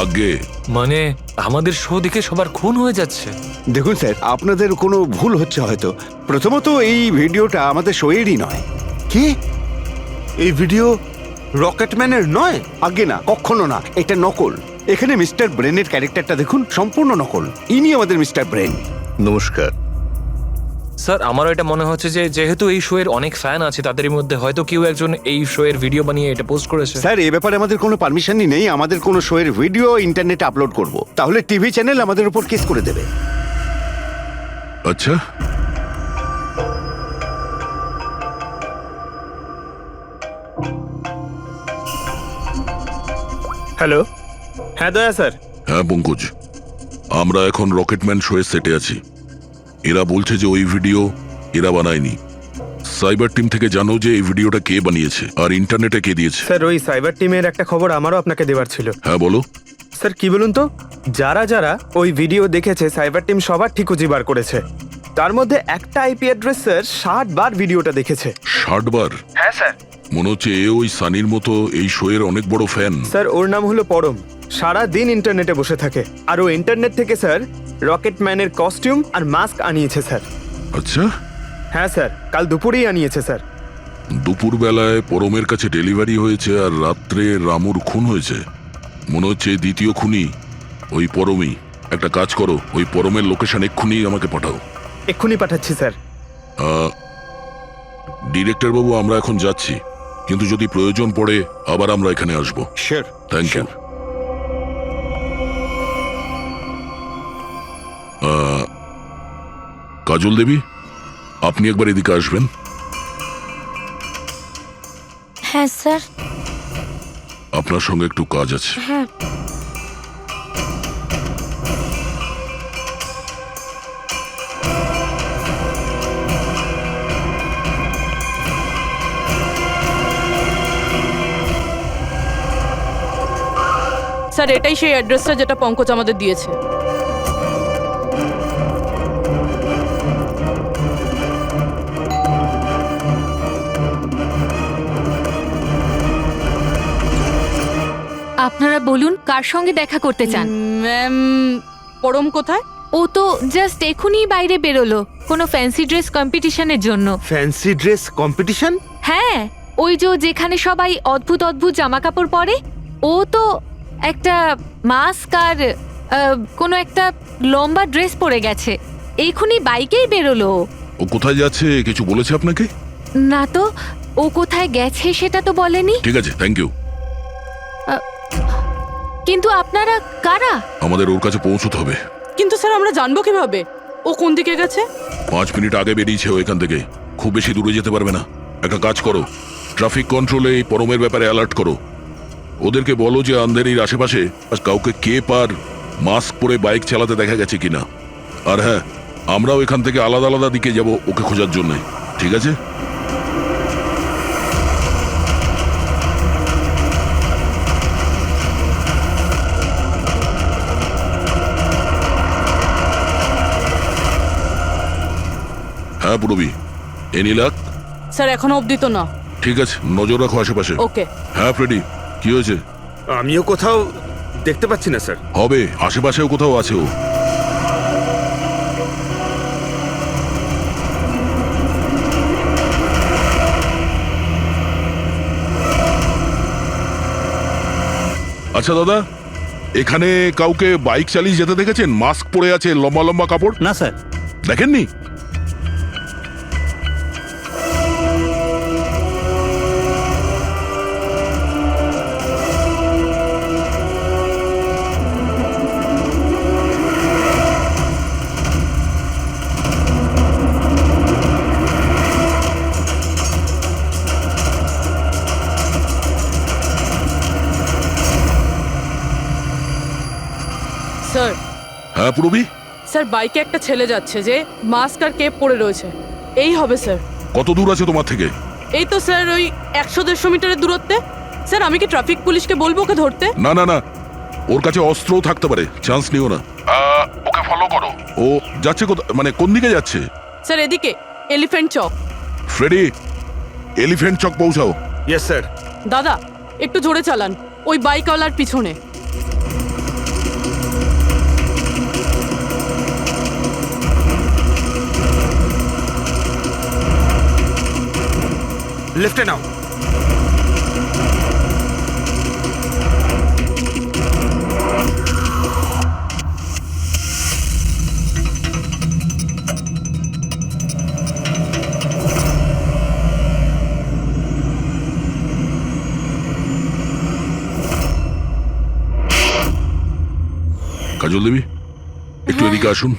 [SPEAKER 6] আগে
[SPEAKER 12] মানে আমাদের শো দেখে সবার খুন হয়ে যাচ্ছে।
[SPEAKER 8] দেখুন স্যার, আপনাদের কোনো ভুল হচ্ছে হয়তো। প্রথমত এই ভিডিওটা আমাদের শোয়েরই নয়।
[SPEAKER 3] কি? এই ভিডিও রকেটম্যানের নয়?
[SPEAKER 8] আগে না, কখনো না, এটা নকল। এখানে মিস্টার ব্রেনের ক্যারেক্টারটা দেখুন, সম্পূর্ণ নকল। ইনি আমাদের মিস্টার ব্রেন।
[SPEAKER 1] নমস্কার।
[SPEAKER 12] স্যার, আমারও এটা মনে হচ্ছে যে যেহেতু এই শো এর অনেক ফ্যান আছে, তাদের মধ্যে হয়তো কেউ একজন এই শো এর ভিডিও বানিয়ে এটা পোস্ট করেছে।
[SPEAKER 8] স্যার, এ ব্যাপারে আমাদের কোনো পারমিশনই নেই। আমাদের কোনো শোয়ের ভিডিও ইন্টারনেটে আপলোড করব, তাহলে টিভি চ্যানেল আমাদের উপর কেস করে দেবে।
[SPEAKER 6] আচ্ছা,
[SPEAKER 3] হ্যালো, হ্যাঁ দয়া স্যার।
[SPEAKER 6] হ্যাঁ পঙ্কজ, আমরা এখন রকেটম্যান শো এর সেটে আছি। এরা বলছে যে ওই ভিডিও এরা বানায়নি। সাইবার টিম থেকে জানো যে এই ভিডিওটা কে বানিয়েছে আর ইন্টারনেটে কে দিয়েছে।
[SPEAKER 3] স্যার, ওই সাইবার টিমের একটা খবর আমারও আপনাকে দেওয়ার ছিল।
[SPEAKER 6] হ্যাঁ বলো।
[SPEAKER 3] স্যার, কি বলুন তো, যারা যারা ওই ভিডিও দেখেছে সাইবার টিম সবার ঠিকুজি বার করেছে। তার মধ্যে একটা আইপি অ্যাড্রেস স্যার 60 বার ভিডিওটা দেখেছে।
[SPEAKER 6] 60 বার?
[SPEAKER 3] হ্যাঁ স্যার।
[SPEAKER 6] মনে হচ্ছে এ ওই সানির মতো এই শো এর অনেক বড় ফ্যান।
[SPEAKER 3] স্যার, ওর নাম হলো পরম। সারা দিন ইন্টারনেটে বসে থাকে। আর ও ইন্টারনেট থেকে স্যার রকেটম্যানের কস্টিউম আর মাস্ক আনিয়েছে স্যার।
[SPEAKER 6] আচ্ছা,
[SPEAKER 3] হ্যাঁ স্যার, কাল দুপুরেই আনিয়েছে স্যার।
[SPEAKER 6] দুপুর বেলায় পরমের কাছে ডেলিভারি হয়েছে আর রাত্রে রামুর খুন হয়েছে। মনে হচ্ছে দ্বিতীয় খুনি ওই পরমই। একটা কাজ করো, ওই পরমের লোকেশন এক্ষুনি আমাকে পাঠাও।
[SPEAKER 3] এক্ষুনি পাঠাচ্ছি স্যার।
[SPEAKER 6] ডিরেক্টর বাবু, আমরা এখন যাচ্ছি, কিন্তু যদি প্রয়োজন পড়ে আবার আমরা এখানে আসবো।
[SPEAKER 8] Sure.
[SPEAKER 6] Thank you. Kajal Devi, আপনি একবার এদিকে আসবেন।
[SPEAKER 4] হ্যাঁ স্যার।
[SPEAKER 6] আপনার সঙ্গে একটু কাজ আছে।
[SPEAKER 4] হ্যাঁ।
[SPEAKER 5] স্যার, এটাই সেই অ্যাড্রেসটা যেটা পঙ্কজ আমাদের দিয়েছে।
[SPEAKER 4] আপনারা বলুন কার সঙ্গে দেখা করতে চান?
[SPEAKER 5] ম্যাম, পরম কোথায়?
[SPEAKER 4] ও তো জাস্ট এখনই বাইরে বেরোলো কোনো ফ্যান্সি ড্রেস কম্পিটিশনের জন্য।
[SPEAKER 3] Fancy dress competition?
[SPEAKER 4] হ্যাঁ, ওই যে যেখানে সবাই অদ্ভুত অদ্ভুত জামা কাপড় পরে, ও তো একটা মাস্ক আর কোনো একটা লম্বা ড্রেস পরে গেছে। এখনই বাইকেই বেরোলো।
[SPEAKER 6] ও কোথায় যাচ্ছে কিছু বলেছে আপনাকে?
[SPEAKER 4] না তো, ও কোথায় গেছে সেটা তো বলেনি।
[SPEAKER 6] ঠিক আছে, থ্যাংক ইউ।
[SPEAKER 4] কিন্তু আপনারা কারা?
[SPEAKER 6] আমাদের ওর কাছে পৌঁছতে হবে।
[SPEAKER 5] কিন্তু স্যার, আমরা জানবো কিভাবে ও কোন দিকে গেছে?
[SPEAKER 6] 5 মিনিট আগে বেরিয়েছে ও এখান থেকে। খুব বেশি দূরে যেতে পারবে না। একটা কাজ করো, ট্রাফিক কন্ট্রোলে এই পরমের ব্যাপারে অ্যালার্ট করো। ওদেরকে বলো যে আন্ধেরির আশেপাশে কাউকে কেপ আর মাস্ক পরে বাইক চালাতে দেখা গেছে কিনা। আর হ্যাঁ, আমরাও এখান থেকে আলাদা আলাদা দিকে যাব ওকে খোঁজার জন্য। ঠিক আছে? পুরবি, এনি লাক?
[SPEAKER 5] স্যার এখনো অবধি তো না।
[SPEAKER 6] ঠিক আছে, নজর রাখো আশেপাশে।
[SPEAKER 5] ওকে।
[SPEAKER 6] হ্যাঁ ফ্রেডি, কি হয়েছে?
[SPEAKER 3] আমিও কোথাও দেখতে পাচ্ছি না স্যার।
[SPEAKER 6] হবে, আশেপাশেও কোথাও আছে ও। আচ্ছা দাদা, এখানে কাউকে বাইক চালিয়ে যেতে দেখেছেন? মাস্ক পরে আছে, লম্বা লম্বা কাপড়।
[SPEAKER 9] না স্যার।
[SPEAKER 6] দেখেননি?
[SPEAKER 5] স্যার।
[SPEAKER 6] হ্যাঁ পুরবি,
[SPEAKER 5] স্যার বাইকে একটা ছেলে যাচ্ছে যে মাস্ক আর কেপ পরে রয়েছে। এই হবে স্যার।
[SPEAKER 6] কত দূর আছে তোমার থেকে?
[SPEAKER 5] এই তো স্যার ওই 100-150 মিটারের দূরত্বে। স্যার আমি কি ট্রাফিক পুলিশকে বলবো ওকে ধরতে?
[SPEAKER 6] না না না, ওর কাছে অস্ত্রও থাকতে পারে, চান্স নিও না। ওকে ফলো করো। ও যাচ্ছে মানে কোন দিকে যাচ্ছে?
[SPEAKER 5] স্যার এদিকে, Elephant Chowk.
[SPEAKER 6] Freddie, Elephant Chowk পৌঁছাও।
[SPEAKER 3] Yes sir.
[SPEAKER 5] দাদা একটু জোরে চালান, ওই বাইকওয়ালার পিছনে।
[SPEAKER 3] লেফটে নাও।
[SPEAKER 6] কাজল দেবী, একটু এদিকে আসুন।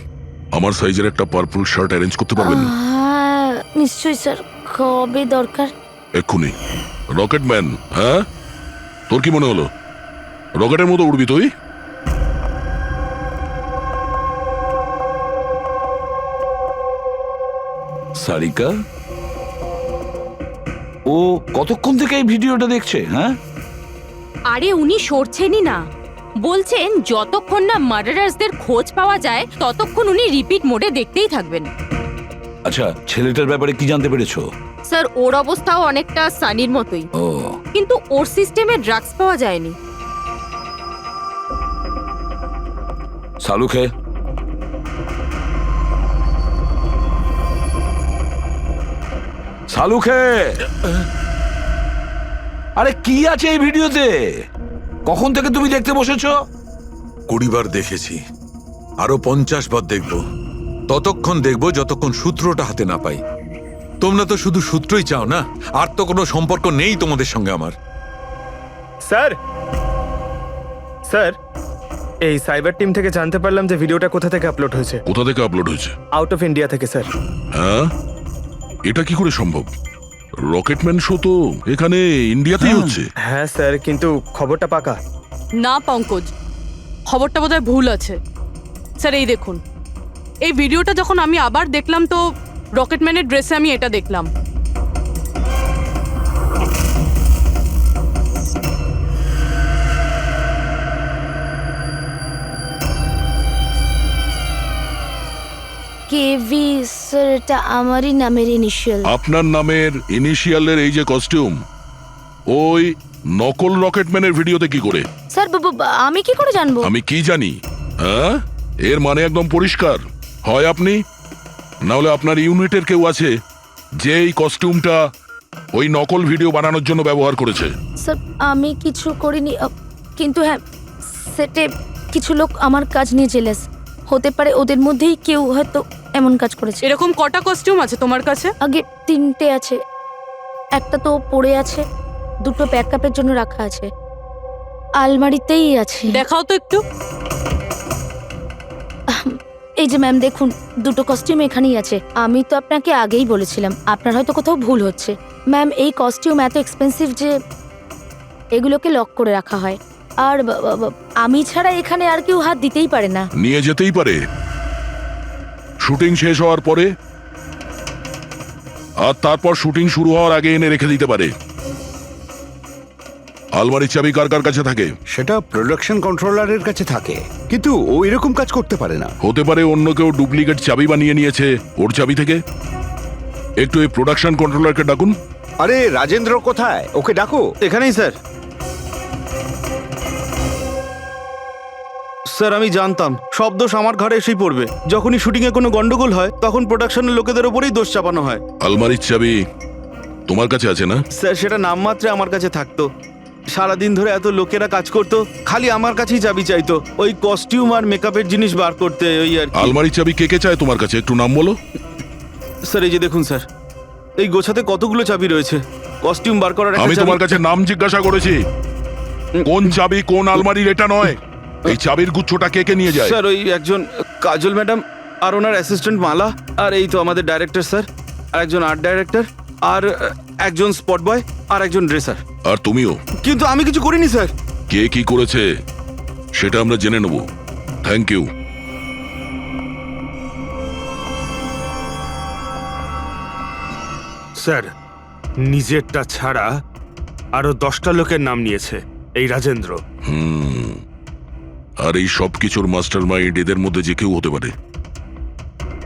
[SPEAKER 6] আমার সাইজের একটা পার্পল শার্ট অ্যারেঞ্জ করতে পারবেন?
[SPEAKER 13] হ্যাঁ নিশ্চয়ই স্যার, কবে দরকার?
[SPEAKER 6] এক্ষুনি। রকেটম্যান, হ্যাঁ? তোর কি মনে হলো রকেটের মতো উড়বি তুই?
[SPEAKER 2] সারিকা, ও কতক্ষণ থেকে এই ভিডিওটা দেখছে? হ্যাঁ,
[SPEAKER 14] আরে উনি সরছেনই না, বলছেন যতক্ষণ না মার্ডারার্সদের খোঁজ পাওয়া যায় ততক্ষণ উনি রিপিট মোডে দেখতেই থাকবেন।
[SPEAKER 2] আচ্ছা, ছেলেটার ব্যাপারে কি জানতে পেরেছো?
[SPEAKER 14] স্যার ওর অবস্থাও অনেকটা সানির মতোই,
[SPEAKER 2] ও,
[SPEAKER 14] কিন্তু ওর সিস্টেমে ড্রাগস পাওয়া যায়নি।
[SPEAKER 2] সালুখে, সালুখে, আরে কি আছে এই ভিডিওতে? কখন থেকে তুমি দেখতে বসেছো?
[SPEAKER 10] 20 বার দেখেছি, আরো 50 বার দেখব। ততক্ষণ দেখব যতক্ষণ সূত্রটা হাতে না পাই। তোমরা তো শুধু সূত্রই চাও না, আর তো কোনো সম্পর্ক নেই তোমাদের সঙ্গে আমার।
[SPEAKER 3] স্যার, স্যার এই সাইবার টিম থেকে জানতে পারলাম যে ভিডিওটা কোথা থেকে আপলোড হয়েছে।
[SPEAKER 6] কোথা থেকে আপলোড হয়েছে?
[SPEAKER 3] আউট অফ ইন্ডিয়া থেকে স্যার।
[SPEAKER 6] হ্যাঁ, এটা কি করে সম্ভব? রকেটম্যান শো তো এখানে ইন্ডিয়াতেই হচ্ছে।
[SPEAKER 3] হ্যাঁ স্যার, কিন্তু খবরটা পাকা।
[SPEAKER 5] না পঙ্কজ, খবরটা বোধহয় ভুল আছে। স্যার এই দেখুন, এই ভিডিওটা যখন আমি আবার দেখলাম তো রকেটম্যানের ড্রেসে আমি এটা দেখলাম।
[SPEAKER 13] কেভি স্যার, এটা আমারই নামের ইনিশিয়াল।
[SPEAKER 6] আপনার নামের ইনিশিয়ালের এই যে কস্টিউম, ওই নকল রকেটম্যানের ভিডিওতে কি করে?
[SPEAKER 13] স্যার আমি কি করে জানবো?
[SPEAKER 6] আমি কি জানি? হ্যাঁ, এর মানে একদম পরিষ্কার, হয় আপনি না হলে আপনার ইউনিটের কেউ আছে যে এই কস্টিউমটা ওই নকল ভিডিও বানানোর জন্য ব্যবহার করেছে।
[SPEAKER 13] স্যার আমি কিছু করিনি, কিন্তু হ্যাঁ সেটে কিছু লোক আমার কাজ নিয়ে জেলাস হতে পারে, ওদের মধ্যেই কেউ হয়তো এমন কাজ করেছে।
[SPEAKER 5] এরকম কটা কস্টিউম আছে তোমার কাছে?
[SPEAKER 13] আগে 3টে আছে, একটা তো পড়ে আছে, 2টো ব্যাকআপের জন্য রাখা আছে, আলমারিতেই আছে।
[SPEAKER 5] দেখাও তো একটু।
[SPEAKER 13] এই যে ম্যাম দেখুন, 2টো কস্টিউম এখানেই আছে। আমি তো আপনাকে আগেই বলেছিলাম, আপনার হয়তো কোথাও ভুল হচ্ছে। ম্যাম এই কস্টিউম এত এক্সপেন্সিভ যে এগুলোকে লক করে রাখা হয়, আর আমি ছাড়া এখানে আর কেউ হাত দিতেই পারে না।
[SPEAKER 6] নিয়ে যেতেই পারে শুটিং শেষ হওয়ার পরে, আর তারপর শুটিং শুরু হওয়ার আগে এনে রেখে দিতে পারে। আলমারির চাবি কার কার কাছে থাকে?
[SPEAKER 8] সেটা প্রোডাকশন কন্ট্রোলারের কাছে থাকে, কিন্তু ও এরকম কাজ করতে পারে না।
[SPEAKER 6] হতে পারে অন্য কেউ ডুপ্লিকেট চাবি বানিয়ে নিয়েছে ওর চাবি থেকে। একটু এই প্রোডাকশন কন্ট্রোলারকে ডাকুন।
[SPEAKER 8] আরে রাজেন্দ্র কোথায়? ওকে ডাকো।
[SPEAKER 3] এখানেই স্যার। স্যার আমি জানতাম সব দোষ আমার ঘাড়ে এসেই পড়বে। যখনই শুটিংয়ে কোনো গন্ডগোল হয় তখন প্রোডাকশনের লোকেদের ওপরেই দোষ চাপানো হয়।
[SPEAKER 6] আলমারির চাবি তোমার কাছে আছে না?
[SPEAKER 3] স্যার সেটা নামমাত্রে আমার কাছে থাকতো। সারাদিন ধরে এত লোকেরা কাজ করতো, খালি আমার কাছেই চাবি চাইতো ওই কস্টিউম আর মেকআপের জিনিস বার করতে, ওই আর কি।
[SPEAKER 6] আলমারির চাবি কে কে চায় তোমার কাছে? একটু নাম বলো।
[SPEAKER 3] স্যার এই যে দেখুন স্যার, এই গোছাতে কতগুলো চাবি রয়েছে। কস্টিউম বার করার একটা
[SPEAKER 6] আমি
[SPEAKER 3] চাবি-
[SPEAKER 6] তোমার কাছে নাম জিজ্ঞাসা করেছি, কোন চাবি কোন আলমারির এটা নয়। এই চাবির গুচ্ছটা কে কে নিয়ে যায়?
[SPEAKER 3] স্যার ওই একজন কাজল ম্যাডাম আর ওনার অ্যাসিস্ট্যান্ট মালা, আর এই তো আমাদের ডাইরেক্টর স্যার, আর একজন আর্ট ডাইরেক্টর, আর একজন স্পট বয়, আর একজন ড্রেসার।
[SPEAKER 6] আর তুমিও?
[SPEAKER 3] কিন্তু আমি কিছু করিনি স্যার।
[SPEAKER 6] কে কি করেছে সেটা আমরা জেনে নেব। Thank you.
[SPEAKER 3] স্যার নিজেরটা ছাড়া আরো 10টা লোকের নাম নিয়েছে এই রাজেন্দ্র।
[SPEAKER 6] আর এই সব কিছুর মাস্টার মাইন্ড এদের মধ্যে যে কেউ হতে পারে,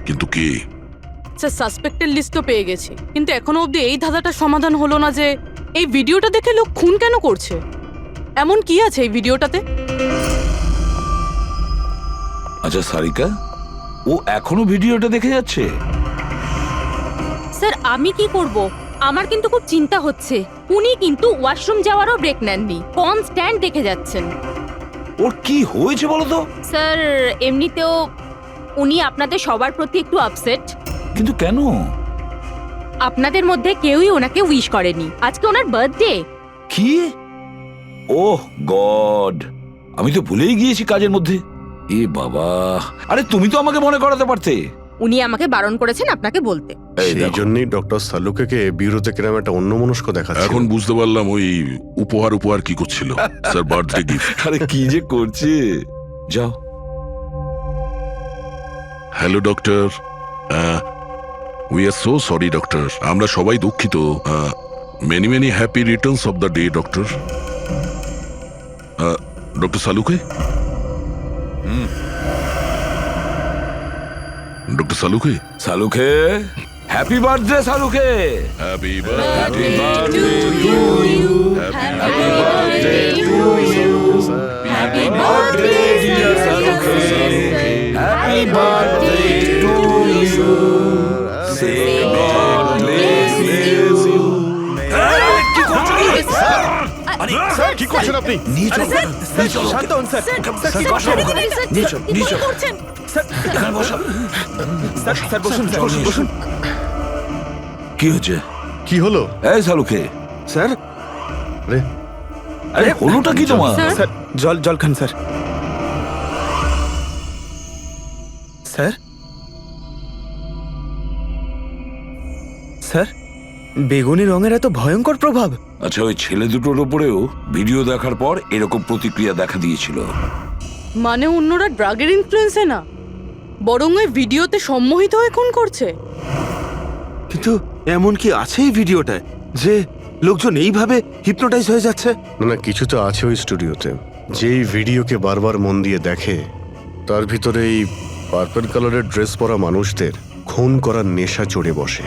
[SPEAKER 6] কিন্তু কে?
[SPEAKER 5] স্যার সাসপেক্টেড লিস্ট তো পেয়ে গেছি, কিন্তু এখনো অবধি এই ধাঁধাটার সমাধান হলো না যে এই ভিডিওটা দেখে লোক খুন কেন করছে। এমন কি আছে এই ভিডিওটাতে?
[SPEAKER 2] আচ্ছা সারিকা, ও এখনো ভিডিওটা দেখে যাচ্ছে?
[SPEAKER 14] স্যার আমি কি করব? আমার কিন্তু খুব চিন্তা হচ্ছে। উনি কিন্তু ওয়াশরুম যাওয়ারও ব্রেক নেননি, কনস্ট্যান্ট দেখে যাচ্ছেন।
[SPEAKER 2] ওর কি হয়েছে বলো তো?
[SPEAKER 14] স্যার এমনিতেও উনি আপনাদের সবার প্রতি একটু আপসেট।
[SPEAKER 2] কিন্তু কেন?
[SPEAKER 14] আপনাদের মধ্যে কেউই ওনাকে উইশ করেনি। আজকে ওনার বার্থডে।
[SPEAKER 2] কি? ওহ গড, আমি তো ভুলেই গিয়েছি কাজের মধ্যে। এ বাবা, আরে তুমি তো আমাকে মনে করাতে পারতে।
[SPEAKER 14] উনি আমাকে বারণ করেছেন আপনাকে বলতে।
[SPEAKER 1] সেই জন্যই ডক্টর সালুকে বিউরোতে কিরম একটা অন্যমনস্ক দেখাচ্ছে।
[SPEAKER 6] এখন বুঝতে পারলাম ওই উপহার কি করছিল। Sir birthday gift.
[SPEAKER 2] আরে কি যে করছে। যাও।
[SPEAKER 6] Hello doctor, we are so sorry doctor, আমরা সবাই দুঃখিত। Many many happy returns of the day doctor. Doctor Saluke, doctor Saluke,
[SPEAKER 2] Saluke happy birthday Saluke.
[SPEAKER 6] Happy
[SPEAKER 2] happy birthday to you. Happy birthday to you. Happy birthday dear Saluke. Happy birthday to you. Say God bless you. কি করছো?
[SPEAKER 3] Sir কি করছেন আপনি?
[SPEAKER 2] নিয়ে চলো, নিয়ে চলো।
[SPEAKER 3] শান্ত হন স্যার।
[SPEAKER 2] স্যার, বসো, নিয়ে চলো, নিয়ে চলো। এখানে বসো।
[SPEAKER 3] স্যার বসুন, বসুন, বসুন।
[SPEAKER 2] কি হচ্ছে?
[SPEAKER 1] কি হলো?
[SPEAKER 2] এই সালুকে।
[SPEAKER 3] স্যার
[SPEAKER 1] আরে
[SPEAKER 2] আরে হলোটা কি তোমার?
[SPEAKER 3] স্যার জল খান স্যার। স্যার স্যার বেগুনি রঙের এত ভয়ঙ্কর প্রভাব।
[SPEAKER 2] আচ্ছা, ওই ছেলে দুটোর উপরেও ভিডিও দেখার পর এরকম প্রতিক্রিয়া দেখা দিয়েছিল।
[SPEAKER 5] মানে অন্যরা ড্রাগের ইনফ্লুয়েন্সে না, বরং ওই ভিডিওতে সম্মোহিত হয়ে খুন করছে।
[SPEAKER 3] কিন্তু এমন কি আছে এই ভিডিওটায় যে লোকজন এইভাবে হিপনোটাইজ হয়ে যাচ্ছে?
[SPEAKER 1] না কিছু তো আছে ওই স্টুডিওতে। যেই ভিডিওকে বারবার মন দিয়ে দেখে তার ভিতরে এই পার্পল কালারের ড্রেস পরা মানুষদের খুন করার নেশা চড়ে বসে।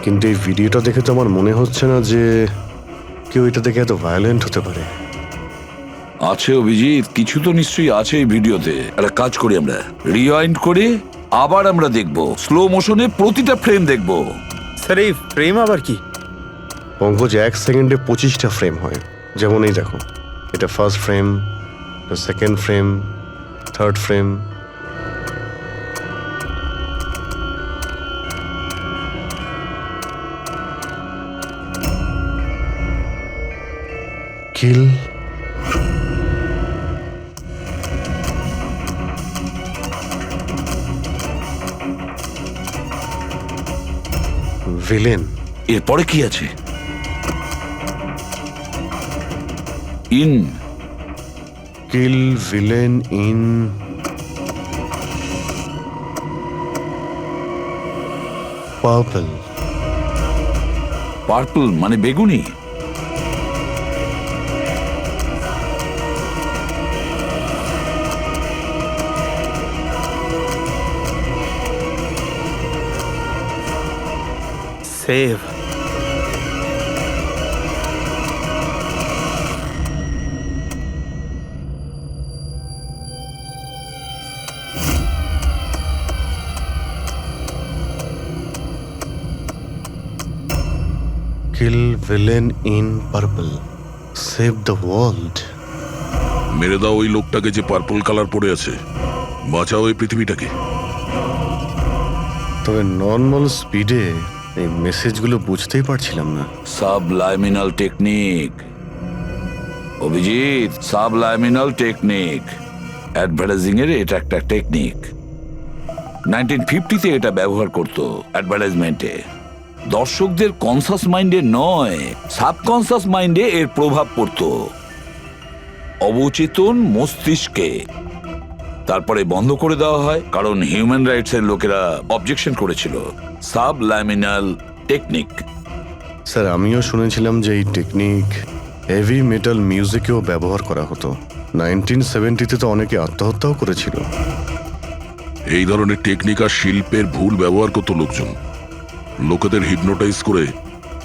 [SPEAKER 1] কিন্তু এই ভিডিওটা দেখে তো আমার মনে হচ্ছে না যে কেউ এটা দেখে এত ভায়োলেন্ট হতে পারে।
[SPEAKER 2] আছে অভিজিৎ, কিছু তো নিশ্চয়ই আছে এই ভিডিওতে। একটা কাজ করি, আমরা রিওয়াইন্ড করে আবার আমরা দেখব, স্লো মোশনে প্রতিটা ফ্রেম দেখব।
[SPEAKER 3] স্যার এই ফ্রেম আবার কি?
[SPEAKER 1] পঙ্কজ 1 সেকেন্ডে 25টা ফ্রেম হয়। যেমন এই দেখো, এটা first frame, second frame, third frame. Kill, villain.
[SPEAKER 2] এরপরে কি আছে? In
[SPEAKER 1] kill villain in purple.
[SPEAKER 2] Purple মানে বেগুনি?
[SPEAKER 3] Save.
[SPEAKER 1] Kill villain in purple, save the world.
[SPEAKER 6] মেরে দাও ওই লোকটাকে যে পার্পল কালার পরে আছে, বাঁচাও এই পৃথিবীটাকে।
[SPEAKER 1] তবে নর্মাল স্পিডে এই মেসেজগুলো বুঝতেই পারছিলাম না।
[SPEAKER 2] সাবলাইমিনাল টেকনিক অভিজিৎ, সাবলাইমিনাল টেকনিক। অ্যাডভার্টাইজিং এর এটা একটা টেকনিক। 1950-তে এটা ব্যবহার করতো অ্যাডভার্টাইজমেন্টে। দর্শকদের কনসাস মাইন্ডে নয়, সাবকনসাস মাইন্ডে এর প্রভাব পড়তো, অবচেতন মস্তিষ্কে। তারপরে বন্ধ করে দেওয়া হয় কারণ হিউম্যান রাইটস এর লোকেরা অবজেকশন করেছিল। সাবলাইমিনাল টেকনিক।
[SPEAKER 1] স্যার, আমিও শুনেছিলাম যে এই টেকনিক হেভি মেটাল মিউজিকেও ব্যবহার করা হতো। 1970-তে তো অনেকে আত্মহত্যাও করেছিল।
[SPEAKER 6] এই ধরনের টেকনিক আর শিল্পের ভুল ব্যবহার করতো লোকজন। লোকেদের হিপনোটাইজ করে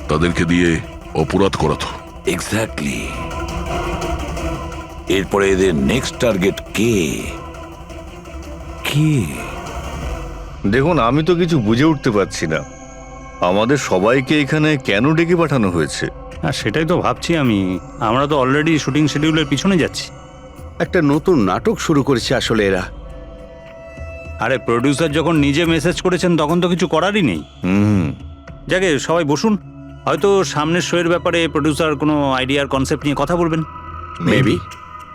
[SPEAKER 6] তাদেরকে দিয়ে অপরাধ করাতো।
[SPEAKER 2] এক্স্যাক্টলি। এরপরে এদের নেক্সট টার্গেট কে? কে?
[SPEAKER 9] দেখুন, আমি তো কিছু বুঝে উঠতে পারছি না। আমাদের সবাইকে এখানে কেন ডেকে পাঠানো হয়েছে?
[SPEAKER 3] হ্যাঁ, সেটাই তো ভাবছি আমি। আমরা তো অলরেডি শুটিং শিডিউলের পিছনে যাচ্ছি।
[SPEAKER 8] একটা নতুন নাটক শুরু করেছে আসলে এরা।
[SPEAKER 3] আরে প্রডিউসার যখন নিজে মেসেজ করেছেন তখন তো কিছু করারই নেই। যাকে সবাই বসুন, হয়তো সামনের শোয়ের ব্যাপারে প্রডিউসার কোনো আইডিয়ার কনসেপ্ট নিয়ে কথা বলবেন।
[SPEAKER 8] মেবি।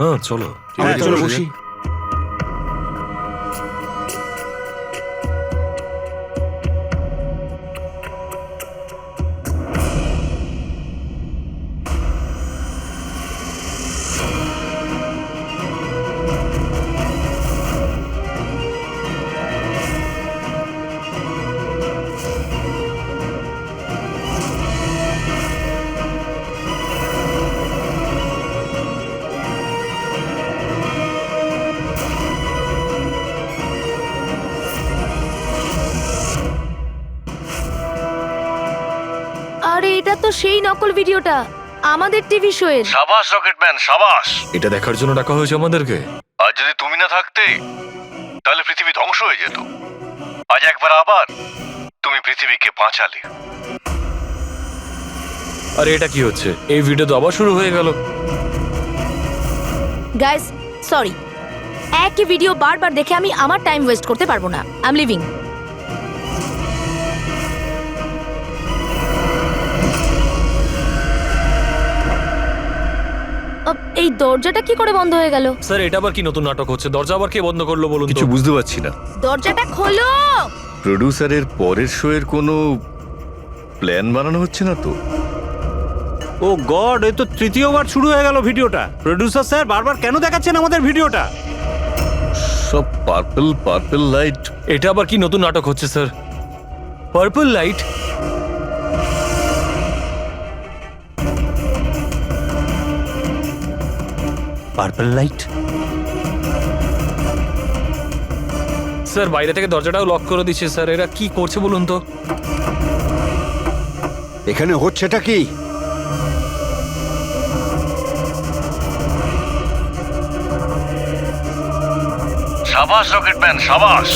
[SPEAKER 12] হ্যাঁ চলো।
[SPEAKER 3] হ্যাঁ, চলো বসি।
[SPEAKER 13] আরে এটা তো সেই নকল ভিডিওটা আমাদের টিভি শোয়ের।
[SPEAKER 9] সাবাস রকেটম্যান, সাবাস।
[SPEAKER 12] এটা দেখার জন্য ডাকা হয়েছে আমাদেরকে।
[SPEAKER 9] আর যদি তুমি না থাকতে তাহলে পৃথিবী ধ্বংস হয়ে যেত। আজ একবার আবার তুমি পৃথিবীকে বাঁচালে।
[SPEAKER 12] আরে এটা কি হচ্ছে? এই ভিডিও তো আবার শুরু হয়ে গেল।
[SPEAKER 13] গাইস, সরি, একই ভিডিও বারবার দেখে আমি আমার টাইম ওয়েস্ট করতে পারবো না। I am living. এই দরজাটা কি করে বন্ধ হয়ে গেল?
[SPEAKER 12] স্যার, এটা আবার কি নতুন নাটক হচ্ছে? দরজা আবার কে বন্ধ করলো বলুন তো?
[SPEAKER 9] কিছু বুঝতে পারছি না।
[SPEAKER 13] দরজাটা খোলো।
[SPEAKER 9] প্রডিউসারের পরের শো এর কোনো প্ল্যান বানানো হচ্ছে না তো?
[SPEAKER 3] ও গড, এ তো তৃতীয়বার শুরু হয়ে গেল ভিডিওটা। প্রডিউসার স্যার, বারবার কেন দেখাচ্ছেন আমাদের ভিডিওটা?
[SPEAKER 9] সব পার্পল পার্পল লাইট।
[SPEAKER 12] এটা আবার কি নতুন নাটক হচ্ছে sir? Purple light?
[SPEAKER 3] Purple light?
[SPEAKER 12] Sir, বাইরে থেকে দরজাটাও লক করে দিচ্ছে স্যার। এরা কি করছে বলুন তো?
[SPEAKER 8] এখানে হচ্ছেটা কি?
[SPEAKER 9] সাবাস রকেটম্যান, সাবাস।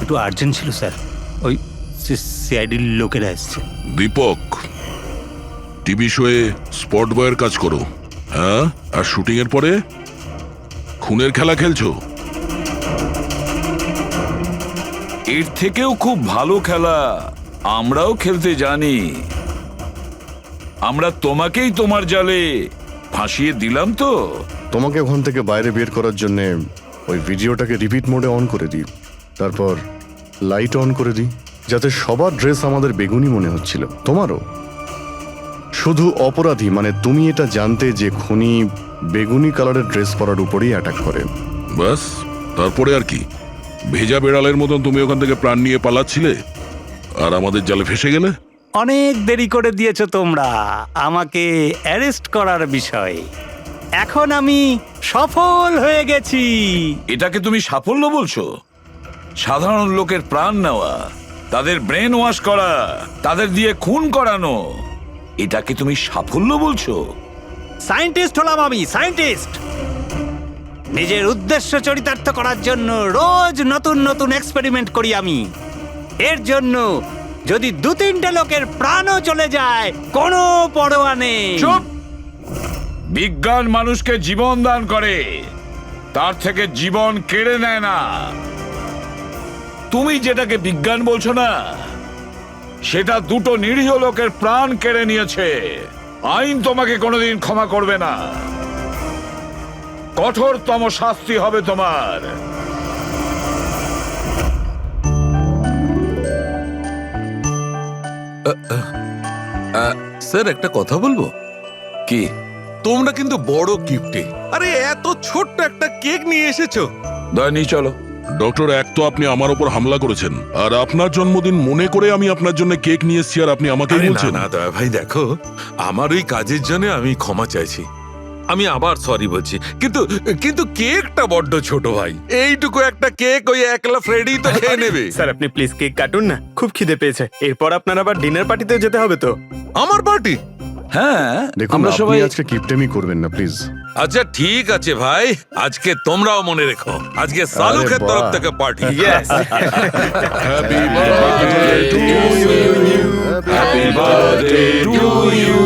[SPEAKER 3] একটু আর্জেন্ট ছিল স্যার, ওই সিআইডির লোকেরা এসছে।
[SPEAKER 6] দীপক, টিভি শোয়ে স্পট বয়ের কাজ করো। হ্যাঁ, আর শুটিং এর পরে খুনের খেলা খেলছো।
[SPEAKER 2] এর থেকেও খুব ভালো খেলা আমরাও খেলতে জানি। আমরা তোমাকেই তোমার জালে ফাঁসিয়ে দিলাম তো।
[SPEAKER 1] তোমাকে ওখান থেকে বাইরে বের করার জন্য ওই ভিডিওটাকে রিপিট মোডে অন করে দিই, তারপর লাইট অন করে দিই, যাতে সবার ড্রেস আমাদের বেগুনি মনে হচ্ছিল, তোমারও। শুধু অপরাধী মানে তুমি এটা জানতে যে খুনি বেগুনি কালারের ড্রেস পরার উপরেই অ্যাটাক করে।
[SPEAKER 6] ব্যাস, তারপরে আর কি? ভেজা বেড়ালের মতন তুমি ওখান থেকে প্রাণ নিয়ে পালাচ্ছিলে আর আমাদের জালে ফেসে গেলে।
[SPEAKER 3] অনেক দেরি করে দিয়েছো তোমরা আমাকে অ্যারেস্ট করার বিষয়ে। এখন আমি সফল হয়ে গেছি।
[SPEAKER 2] এটাকে তুমি সাফল্য বলছো? সাধারণ লোকের প্রাণ নেওয়া, তাদের ব্রেন ওয়াশ করা, তাদের দিয়ে খুন করানো, এটাকে তুমি সাফল্য বলছো?
[SPEAKER 3] সায়েন্টিস্ট হলাম আমি, সায়েন্টিস্ট। নিজের উদ্দেশ্য চরিতার্থ করার জন্য রোজ নতুন নতুন এক্সপেরিমেন্ট করি আমি। এর জন্য যদি 2-3টে লোকের প্রাণও চলে যায় কোনো পরোয়া নেই।
[SPEAKER 2] চুপ! বিজ্ঞান মানুষকে জীবন দান করে, তার থেকে জীবন কেড়ে নেয় না। তুমি যেটাকে বিজ্ঞান বলছো না, সেটা 2টো নিরীহ লোকের প্রাণ কেড়ে নিয়েছে। আইন তোমাকে কোনোদিন ক্ষমা করবে না। কঠোরতম শাস্তি হবে তোমার।
[SPEAKER 10] স্যার, একটা কথা বলবো
[SPEAKER 2] কি?
[SPEAKER 10] তোমরা কিন্তু বড় গিফটে, আরে এত ছোট্ট একটা কেক নিয়ে এসেছো।
[SPEAKER 2] দয়া নিয়ে চলো।
[SPEAKER 6] ডক্টর, এক তো আপনি আমার উপর হামলা করেছেন, আর আপনার জন্মদিন মনে করে আমি আপনার জন্য কেক নিয়ে এসেছি, আর আপনি আমাকেই
[SPEAKER 10] আরে
[SPEAKER 6] বলছেন।
[SPEAKER 10] না দয়া ভাই, দেখো, আমার ওই কাজের জন্য আমি ক্ষমা চাইছি। আমি আবার সরি বলছি, কিন্তু কিন্তু কেকটা বড্ড ছোট ভাই। এইটুকু একটা কেক ওই একলা ফ্রেডি তো খেয়ে নেবে।
[SPEAKER 7] স্যার, আপনি প্লিজ কেক কাটুন না, খুব খিদে পেয়েছে। এরপর আপনার আবার ডিনার পার্টিতেও যেতে হবে তো।
[SPEAKER 10] আমার পার্টি?
[SPEAKER 2] হ্যাঁ,
[SPEAKER 1] দেখুন,
[SPEAKER 2] আমরা
[SPEAKER 1] আপনি
[SPEAKER 2] সবাই
[SPEAKER 1] আজকে কিপটেমি করবেন না প্লিজ।
[SPEAKER 10] আচ্ছা ঠিক আছে ভাই, আজকে তোমরাও মনে রেখো, আজকে সালুকের
[SPEAKER 1] বাহ।
[SPEAKER 10] তরফ থেকে party.
[SPEAKER 6] Happy birthday to you, happy birthday to you,